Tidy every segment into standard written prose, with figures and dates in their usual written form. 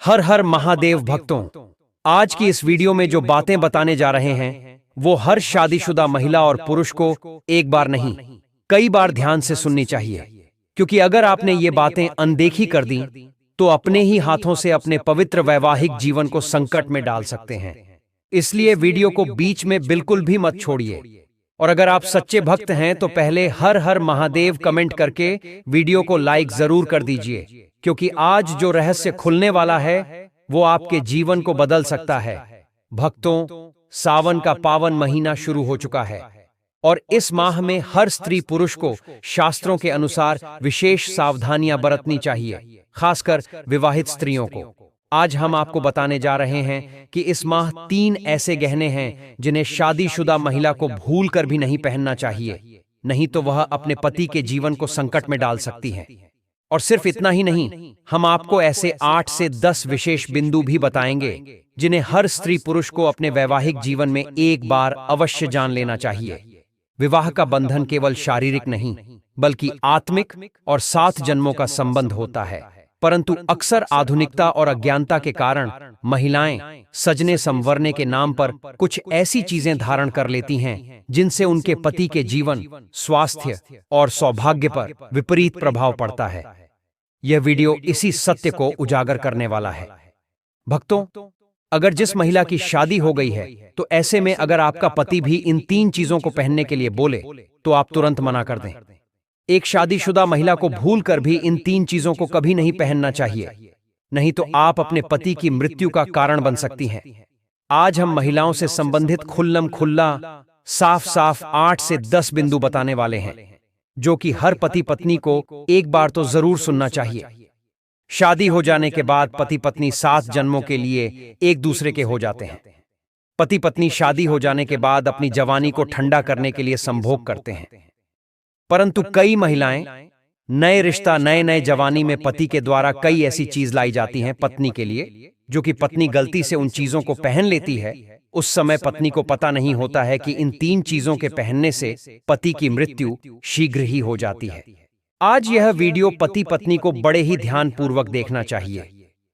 हर हर महादेव भक्तों, आज की इस वीडियो में जो बातें बताने जा रहे हैं वो हर शादीशुदा महिला और पुरुष को एक बार नहीं, कई बार ध्यान से सुननी चाहिए। क्योंकि अगर आपने ये बातें अनदेखी कर दी तो अपने ही हाथों से अपने पवित्र वैवाहिक जीवन को संकट में डाल सकते हैं। इसलिए वीडियो को बीच में बिल्कुल भी मत छोड़िए। और अगर आप सच्चे भक्त हैं तो पहले हर हर महादेव कमेंट करके वीडियो को लाइक जरूर कर दीजिए, क्योंकि आज जो रहस्य खुलने वाला है वो आपके जीवन को बदल सकता है। भक्तों, सावन का पावन महीना शुरू हो चुका है और इस माह में हर स्त्री पुरुष को शास्त्रों के अनुसार विशेष सावधानियां बरतनी चाहिए, खासकर विवाहित स्त्रियों को। आज हम आपको बताने जा रहे हैं कि इस माह 3 ऐसे गहने हैं जिन्हें शादीशुदा महिला को भूलकर भी नहीं पहनना चाहिए, नहीं तो वह अपने पति के जीवन को संकट में डाल सकती हैं। और सिर्फ इतना ही नहीं, हम आपको ऐसे 8 से 10 विशेष बिंदु भी बताएंगे जिन्हें हर स्त्री पुरुष को अपने वैवाहिक जीवन में एक बार अवश्य जान लेना चाहिए। विवाह का बंधन केवल शारीरिक नहीं बल्कि आत्मिक और 7 जन्मों का संबंध होता है। परंतु अक्सर आधुनिकता और अज्ञानता के कारण महिलाएं सजने संवरने के नाम पर कुछ ऐसी चीजें धारण कर लेती हैं जिनसे उनके पति के जीवन, स्वास्थ्य और सौभाग्य पर विपरीत प्रभाव पड़ता है। यह वीडियो इसी सत्य को उजागर करने वाला है। भक्तों, अगर जिस महिला की शादी हो गई है तो ऐसे में अगर आपका पति भी इन 3 चीजों को पहनने के लिए बोले तो आप तुरंत मना कर दें। एक शादीशुदा महिला को भूलकर भी इन 3 चीजों को कभी नहीं पहनना चाहिए, नहीं तो आप अपने पति की मृत्यु का कारण बन सकती हैं। आज हम महिलाओं से संबंधित खुल्लम खुल्ला साफ साफ 8 से 10 बिंदु बताने वाले हैं जो कि हर पति पत्नी को एक बार तो जरूर सुनना चाहिए। शादी हो जाने के बाद पति पत्नी 7 जन्मों के लिए एक दूसरे के हो जाते हैं। पति पत्नी शादी हो जाने के बाद अपनी जवानी को ठंडा करने के लिए संभोग करते हैं, परंतु कई महिलाएं नए रिश्ता नए नए जवानी में पति के द्वारा कई ऐसी चीज लाई जाती हैं पत्नी के लिए, जो कि पत्नी गलती से उन चीजों को पहन लेती है। उस समय पत्नी को पता नहीं होता है कि इन 3 चीजों के पहनने से पति की मृत्यु शीघ्र ही हो जाती है। आज यह वीडियो पति पत्नी को बड़े ही ध्यानपूर्वक देखना चाहिए।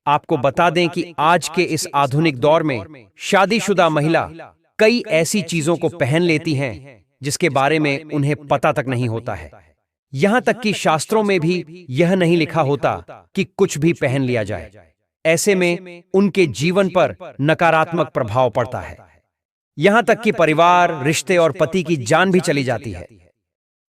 आपको बता दें कि आज के इस आधुनिक दौर में शादीशुदा महिला कई ऐसी चीजों को पहन लेती हैं जिसके बारे में उन्हें पता तक नहीं होता है। यहां तक कि शास्त्रों में भी यह नहीं लिखा होता कि कुछ भी पहन लिया जाए। ऐसे में उनके जीवन पर नकारात्मक प्रभाव पड़ता है, यहां तक कि परिवार, रिश्ते और पति की जान भी चली जाती है।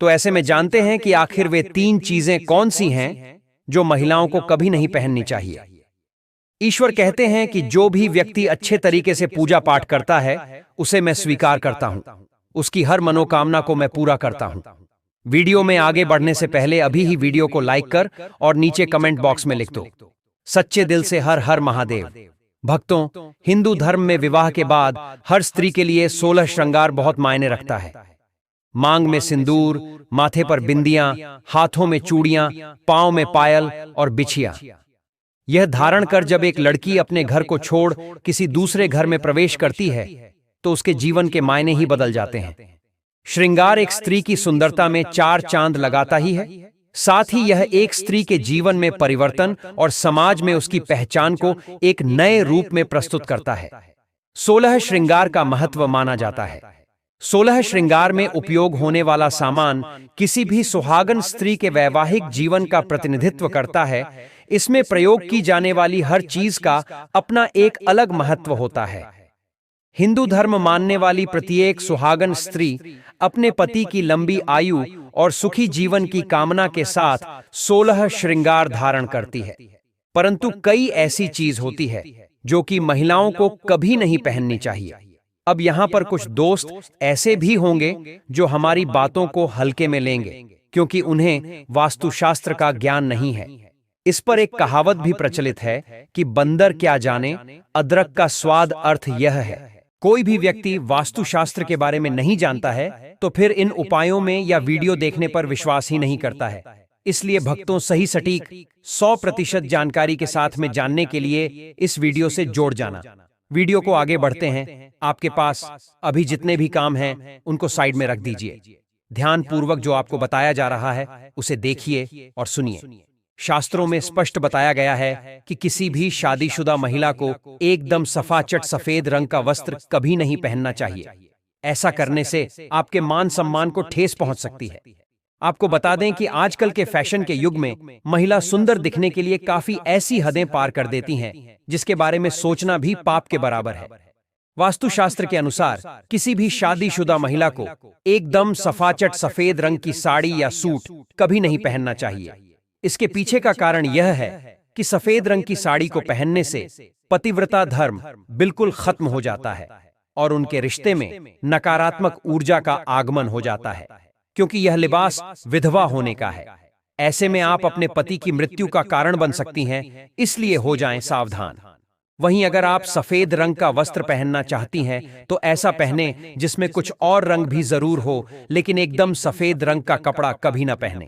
तो ऐसे में जानते हैं कि आखिर वे 3 चीजें कौन सी हैं जो महिलाओं को कभी नहीं पहननी चाहिए। ईश्वर कहते हैं कि जो भी व्यक्ति अच्छे तरीके से पूजा पाठ करता है उसे मैं स्वीकार करता हूं, उसकी हर मनोकामना को मैं पूरा करता हूं। वीडियो में आगे बढ़ने से पहले अभी ही वीडियो को लाइक कर और नीचे कमेंट बॉक्स में लिख दो, सच्चे दिल से हर हर महादेव। भक्तों, हिंदू धर्म में विवाह के बाद हर स्त्री के लिए 16 श्रृंगार बहुत मायने रखता है। मांग में सिंदूर, माथे पर बिंदियां, हाथों में चूड़ियां, पांव में पायल और बिछिया। यह धारण कर जब एक लड़की अपने घर को छोड़ किसी दूसरे घर में प्रवेश करती है तो उसके जीवन के मायने ही बदल जाते हैं। श्रृंगार एक स्त्री की सुंदरता में 4 चांद लगाता ही है, साथ ही यह एक स्त्री के जीवन में परिवर्तन और समाज में उसकी पहचान को एक नए रूप में प्रस्तुत करता है। 16 श्रृंगार का महत्व माना जाता है। 16 श्रृंगार में उपयोग होने वाला सामान किसी भी सुहागन स्त्री के वैवाहिक जीवन का प्रतिनिधित्व करता है। इसमें प्रयोग की जाने वाली हर चीज का अपना एक अलग महत्व होता है। हिंदू धर्म मानने वाली प्रत्येक सुहागन स्त्री अपने पति की लंबी आयु और सुखी जीवन की कामना के साथ 16 श्रृंगार धारण करती है। परंतु कई ऐसी चीज होती है जो कि महिलाओं को कभी नहीं पहननी चाहिए। अब यहाँ पर कुछ दोस्त ऐसे भी होंगे जो हमारी बातों को हल्के में लेंगे क्योंकि उन्हें वास्तुशास्त्र का ज्ञान नहीं है। इस पर एक कहावत भी प्रचलित है कि बंदर क्या जाने अदरक का स्वाद। अर्थ यह है, कोई भी व्यक्ति वास्तुशास्त्र के बारे में नहीं जानता है तो फिर इन उपायों में या वीडियो देखने पर विश्वास ही नहीं करता है। इसलिए भक्तों, सही सटीक 100% जानकारी के साथ में जानने के लिए इस वीडियो से जोड़ जाना। वीडियो को आगे बढ़ते हैं। आपके पास अभी जितने भी काम हैं उनको साइड में रख दीजिए। ध्यान पूर्वक जो आपको बताया जा रहा है उसे देखिए और सुनिए। शास्त्रों में स्पष्ट बताया गया है कि किसी भी शादीशुदा महिला को एकदम सफाचट सफेद रंग का वस्त्र कभी नहीं पहनना चाहिए। ऐसा करने से आपके मान सम्मान को ठेस पहुंच सकती है। आपको बता दें कि आजकल के फैशन के युग में महिला सुंदर दिखने के लिए काफी ऐसी हदें पार कर देती हैं जिसके बारे में सोचना भी पाप के बराबर है। वास्तुशास्त्र के अनुसार किसी भी शादीशुदा महिला को एकदम सफाचट सफेद रंग की साड़ी या सूट कभी नहीं पहनना चाहिए। इसके पीछे का कारण यह है कि सफेद रंग की साड़ी को पहनने से पतिव्रता धर्म बिल्कुल खत्म हो जाता है और उनके रिश्ते में नकारात्मक ऊर्जा का आगमन हो जाता है, क्योंकि यह लिबास विधवा होने का है। ऐसे में आप अपने पति की मृत्यु का कारण बन सकती हैं, इसलिए हो जाएं सावधान। वहीं अगर आप सफेद रंग का वस्त्र पहनना चाहती हैं तो ऐसा पहने जिसमें कुछ और रंग भी जरूर हो, लेकिन एकदम सफेद रंग का कपड़ा कभी ना पहने।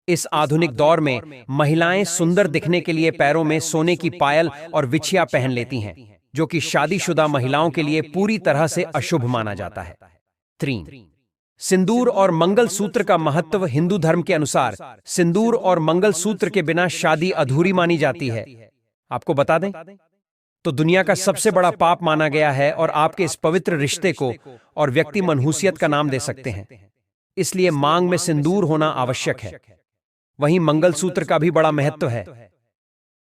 इस आधुनिक दौर में महिलाएं सुंदर दिखने के लिए पैरों में सोने की पायल और बिछिया पहन लेती हैं, जो कि शादीशुदा महिलाओं के लिए पूरी तरह से अशुभ माना जाता है। 3. सिंदूर और मंगलसूत्र का महत्व। हिंदू धर्म के अनुसार सिंदूर और मंगलसूत्र के बिना शादी अधूरी मानी जाती है। आपको बता दें तो दुनिया का सबसे बड़ा पाप माना गया है और आपके इस पवित्र रिश्ते को और व्यक्ति मनहूसियत का नाम दे सकते हैं। इसलिए मांग में सिंदूर होना आवश्यक है। वहीं मंगलसूत्र का भी बड़ा महत्व है।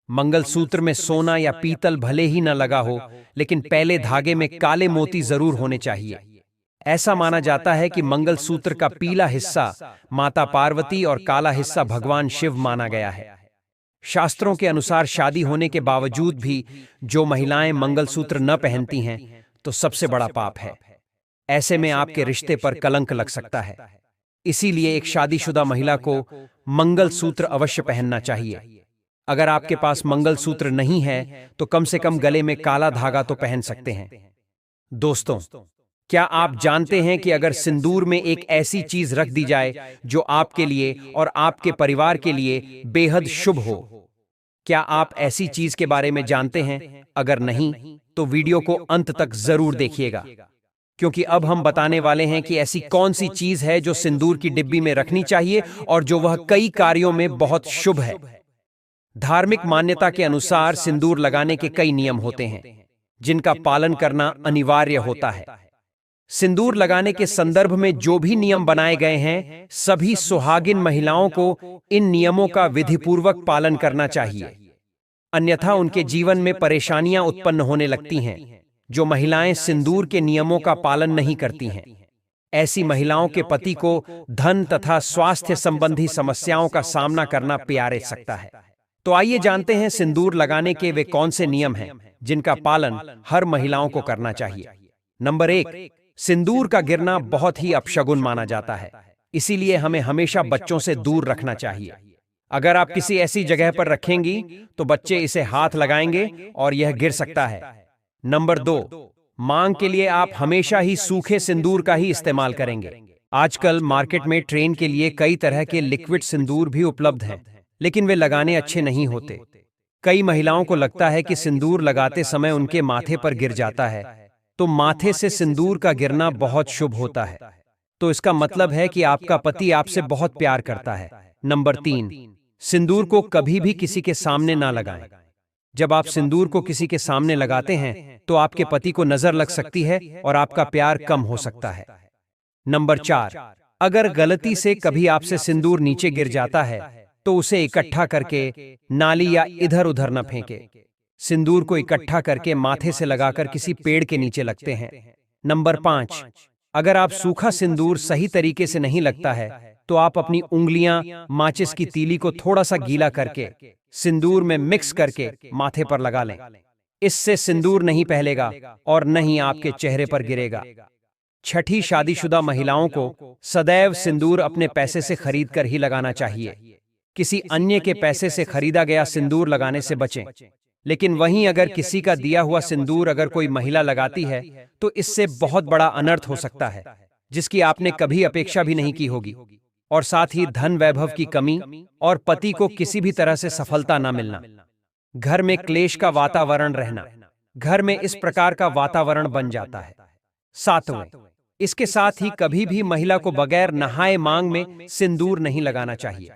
मंगलसूत्र में सोना या पीतल भले ही न लगा हो, लेकिन पहले धागे में काले मोती जरूर होने चाहिए। ऐसा माना जाता है कि मंगलसूत्र का पीला हिस्सा माता पार्वती और काला हिस्सा भगवान शिव माना गया है। शास्त्रों के अनुसार शादी होने के बावजूद भी जो महिलाएं मंगलसूत्र न पहनती हैं तो सबसे बड़ा पाप है। ऐसे में आपके रिश्ते पर कलंक लग सकता है। इसीलिए एक शादीशुदा महिला को मंगलसूत्र अवश्य पहनना चाहिए। अगर आपके पास मंगलसूत्र नहीं है तो कम से कम गले में काला धागा तो पहन सकते हैं। दोस्तों, क्या आप जानते हैं कि अगर सिंदूर में एक ऐसी चीज रख दी जाए जो आपके लिए और आपके परिवार के लिए बेहद शुभ हो? क्या आप ऐसी चीज के बारे में जानते हैं? अगर नहीं तो वीडियो को अंत तक जरूर देखिएगा, क्योंकि अब हम बताने वाले हैं कि ऐसी कौन सी चीज है जो सिंदूर की डिब्बी में रखनी चाहिए और जो वह कई कार्यों में बहुत शुभ है। धार्मिक मान्यता के अनुसार सिंदूर लगाने के कई नियम होते हैं जिनका पालन करना अनिवार्य होता है। सिंदूर लगाने के संदर्भ में जो भी नियम बनाए गए हैं, सभी सुहागिन महिलाओं को इन नियमों का विधिपूर्वक पालन करना चाहिए, अन्यथा उनके जीवन में परेशानियां उत्पन्न होने लगती हैं। जो महिलाएं सिंदूर के नियमों का पालन नहीं करती हैं, ऐसी महिलाओं के पति को धन तथा स्वास्थ्य संबंधी समस्याओं का सामना करना प्यारे सकता है। तो आइए जानते हैं सिंदूर लगाने के वे कौन से नियम हैं जिनका पालन हर महिलाओं को करना चाहिए। नंबर 1, सिंदूर का गिरना बहुत ही अपशगुन माना जाता है, इसीलिए हमें हमेशा बच्चों से दूर रखना चाहिए। अगर आप किसी ऐसी जगह पर रखेंगी तो बच्चे इसे हाथ लगाएंगे और यह गिर सकता है। नंबर 2, मांग के लिए आप हमेशा ही सूखे सिंदूर का ही इस्तेमाल करेंगे। आजकल मार्केट में ट्रेन के लिए कई तरह के लिक्विड सिंदूर भी उपलब्ध हैं, लेकिन वे लगाने अच्छे नहीं होते। कई महिलाओं को लगता है कि सिंदूर लगाते समय उनके माथे पर गिर जाता है, तो माथे से सिंदूर का गिरना बहुत शुभ होता है, तो इसका मतलब है कि आपका पति आपसे बहुत प्यार करता है। नंबर 3, सिंदूर को कभी भी किसी के सामने ना लगाएं। जब आप सिंदूर को किसी के सामने लगाते हैं तो आपके पति को नजर लग सकती है और आपका प्यार कम हो सकता है। नंबर 4, अगर गलती से कभी आपसे सिंदूर नीचे गिर जाता है तो उसे इकट्ठा करके नाली या इधर उधर न फेंके। सिंदूर को इकट्ठा करके माथे से लगाकर किसी पेड़ के नीचे लगते हैं। नंबर 5, अगर आप सूखा सिंदूर सही तरीके से नहीं लगता है तो आप अपनी उंगलियां माचिस की तीली को थोड़ा सा गीला करके सिंदूर में मिक्स करके माथे पर लगा लें। इससे सिंदूर नहीं पहलेगा और न ही आपके चेहरे पर गिरेगा। छठी, शादीशुदा महिलाओं को सदैव सिंदूर अपने पैसे से खरीद कर ही लगाना चाहिए। किसी अन्य के पैसे से खरीदा गया सिंदूर लगाने से बचें। लेकिन वहीं अगर किसी का दिया हुआ सिंदूर अगर कोई महिला लगाती है तो इससे बहुत बड़ा अनर्थ हो सकता है, जिसकी आपने कभी अपेक्षा भी नहीं की होगी, और साथ ही धन वैभव की कमी और पति को किसी भी तरह से सफलता न मिलना, घर में क्लेश का वातावरण रहना, घर में इस प्रकार का वातावरण बन जाता है। 7वें, इसके साथ ही कभी भी महिला को बगैर नहाए मांग में सिंदूर नहीं लगाना चाहिए।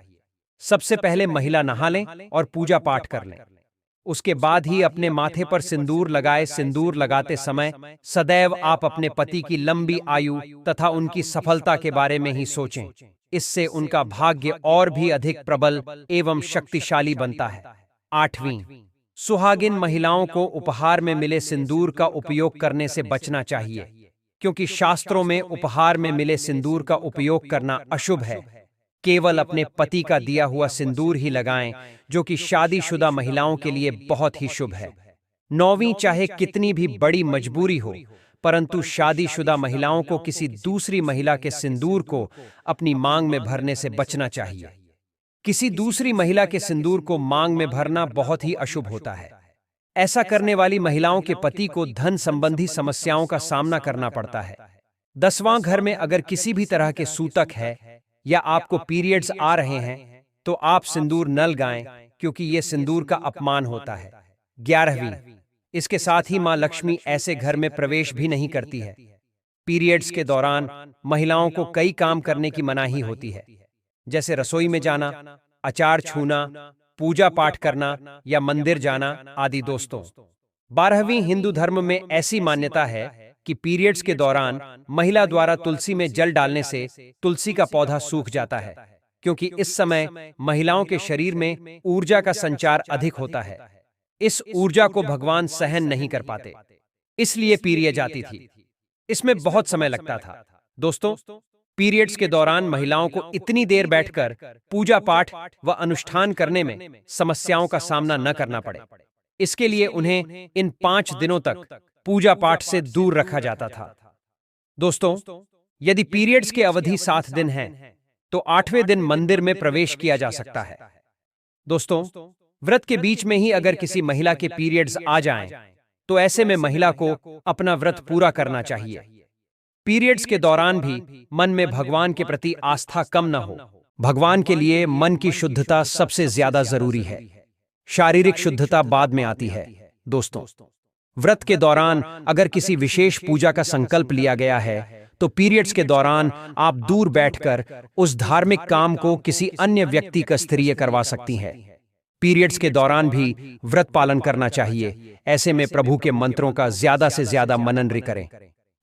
सबसे पहले महिला नहा लें और पूजा पाठ कर लें। उसके बाद ही अपने माथे पर सिंदूर लगाए। सिंदूर लगाते समय सदैव आप अपने पति की लंबी आयु तथा उनकी सफलता के बारे में ही सोचें। इससे उनका भाग्य और भी अधिक प्रबल एवं शक्तिशाली बनता है। 8वीं, सुहागिन महिलाओं को उपहार में मिले सिंदूर का उपयोग करने से बचना चाहिए, क्योंकि शास्त्रों में उपहार में मिले सिंदूर का उपयोग करना अशुभ है। केवल अपने पति का दिया हुआ सिंदूर ही लगाएं, जो कि शादीशुदा महिलाओं के लिए बहुत ही शुभ है। 9वीं, चाहे कितनी भी बड़ी मजबूरी हो, परंतु शादीशुदा महिलाओं को किसी दूसरी महिला के सिंदूर को अपनी मांग में भरने से बचना चाहिए। किसी दूसरी महिला के सिंदूर को मांग में भरना बहुत ही अशुभ होता है। ऐसा करने वाली महिलाओं के पति को धन संबंधी समस्याओं का सामना करना पड़ता है। 10वां, घर में अगर किसी भी तरह के सूतक है या आपको पीरियड्स आ रहे हैं तो आप सिंदूर न लगाएं, क्योंकि यह सिंदूर का अपमान होता है। 11वीं, इसके साथ ही मां लक्ष्मी ऐसे घर में प्रवेश भी नहीं करती है। पीरियड्स के दौरान महिलाओं को कई काम करने की मनाही होती है, जैसे रसोई में जाना, अचार छूना, पूजा पाठ करना या मंदिर जाना आदि। दोस्तों, 12वीं, हिंदू धर्म में ऐसी मान्यता है कि पीरियड्स के दौरान महिला द्वारा तुलसी में जल डालने से तुलसी का पौधा सूख जाता है, क्योंकि इस समय महिलाओं के शरीर में ऊर्जा का संचार अधिक होता है। इस ऊर्जा को भगवान सहन नहीं कर पाते, इसलिए पीरियड जाती थी। इसमें बहुत समय लगता था। दोस्तों, पीरियड्स के दौरान महिलाओं को इतनी देर बैठकर पूजा पाठ व अनुष्ठान करने में समस्याओं का सामना न करना पड़े, इसके लिए उन्हें इन 5 दिनों तक पूजा पाठ से दूर रखा जाता था। दोस्तों, यदि पीरियड्स की अवधि 7 दिन है तो 8वें दिन मंदिर में प्रवेश किया जा सकता है। दोस्तों, व्रत के बीच में ही अगर किसी महिला के पीरियड्स आ जाएं, तो ऐसे में महिला को अपना व्रत पूरा करना चाहिए। पीरियड्स के दौरान भी मन में भगवान के प्रति आस्था कम न हो। भगवान के लिए मन की शुद्धता सबसे ज्यादा जरूरी है, शारीरिक शुद्धता बाद में आती है। दोस्तों, व्रत के दौरान अगर किसी विशेष पूजा का संकल्प लिया गया है तो पीरियड्स के दौरान आप दूर बैठकर उस धार्मिक काम को किसी अन्य व्यक्ति का स्तरीय करवा सकती हैं। पीरियड्स के दौरान भी व्रत पालन करना चाहिए। ऐसे में प्रभु के मंत्रों का ज्यादा से ज्यादा मनन करें।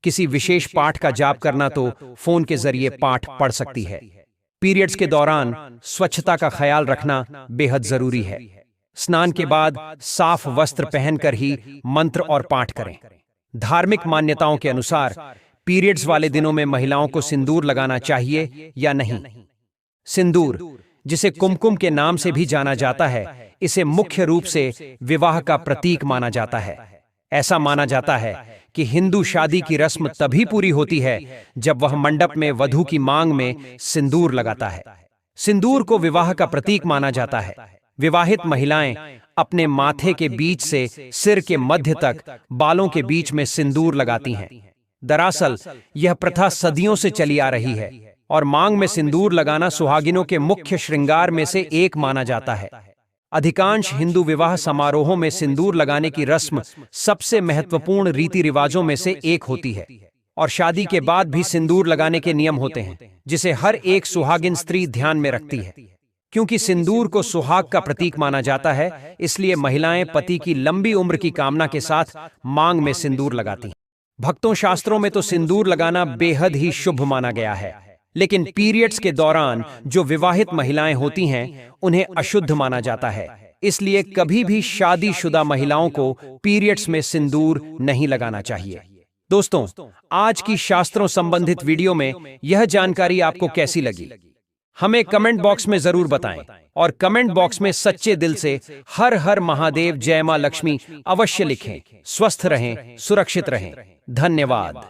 किसी विशेष पाठ का जाप करना तो फोन के जरिए पाठ पढ़ सकती है। पीरियड्स के दौरान स्वच्छता का ख्याल रखना बेहद जरूरी है। स्नान के बाद साफ वस्त्र पहनकर ही मंत्र और पाठ करें। धार्मिक मान्यताओं के अनुसार पीरियड्स वाले दिनों में महिलाओं को सिंदूर लगाना चाहिए या नहीं। सिंदूर, जिसे कुमकुम के नाम से भी जाना जाता है, इसे मुख्य रूप से विवाह का प्रतीक माना जाता है। ऐसा माना जाता है कि हिंदू शादी की रस्म तभी पूरी होती है जब वह मंडप में वधू की मांग में सिंदूर लगाता है। सिंदूर को विवाह का प्रतीक माना जाता है। विवाहित महिलाएं अपने माथे के बीच से सिर के मध्य तक बालों के बीच में सिंदूर लगाती हैं। दरअसल यह प्रथा सदियों से चली आ रही है और मांग में सिंदूर लगाना सुहागिनों के मुख्य श्रृंगार में से एक माना जाता है। अधिकांश हिंदू विवाह समारोहों में सिंदूर लगाने की रस्म सबसे महत्वपूर्ण रीति रिवाजों में से एक होती है और शादी के बाद भी सिंदूर लगाने के नियम होते हैं, जिसे हर एक सुहागिन स्त्री ध्यान में रखती है। क्योंकि सिंदूर को सुहाग का प्रतीक माना जाता है, इसलिए महिलाएं पति की लंबी उम्र की कामना के साथ मांग में सिंदूर लगाती हैं। भक्तों, शास्त्रों में तो सिंदूर लगाना बेहद ही शुभ माना गया है, लेकिन पीरियड्स के दौरान जो विवाहित महिलाएं होती हैं उन्हें अशुद्ध माना जाता है। इसलिए कभी भी शादीशुदा महिलाओं को पीरियड्स में सिंदूर नहीं लगाना चाहिए। दोस्तों, आज की शास्त्रों संबंधित वीडियो में यह जानकारी आपको कैसी लगी, हमें कमेंट बॉक्स में जरूर बताएं और कमेंट बॉक्स में सच्चे दिल से हर हर महादेव, जय मां लक्ष्मी अवश्य लिखें। स्वस्थ रहें, सुरक्षित रहें। धन्यवाद।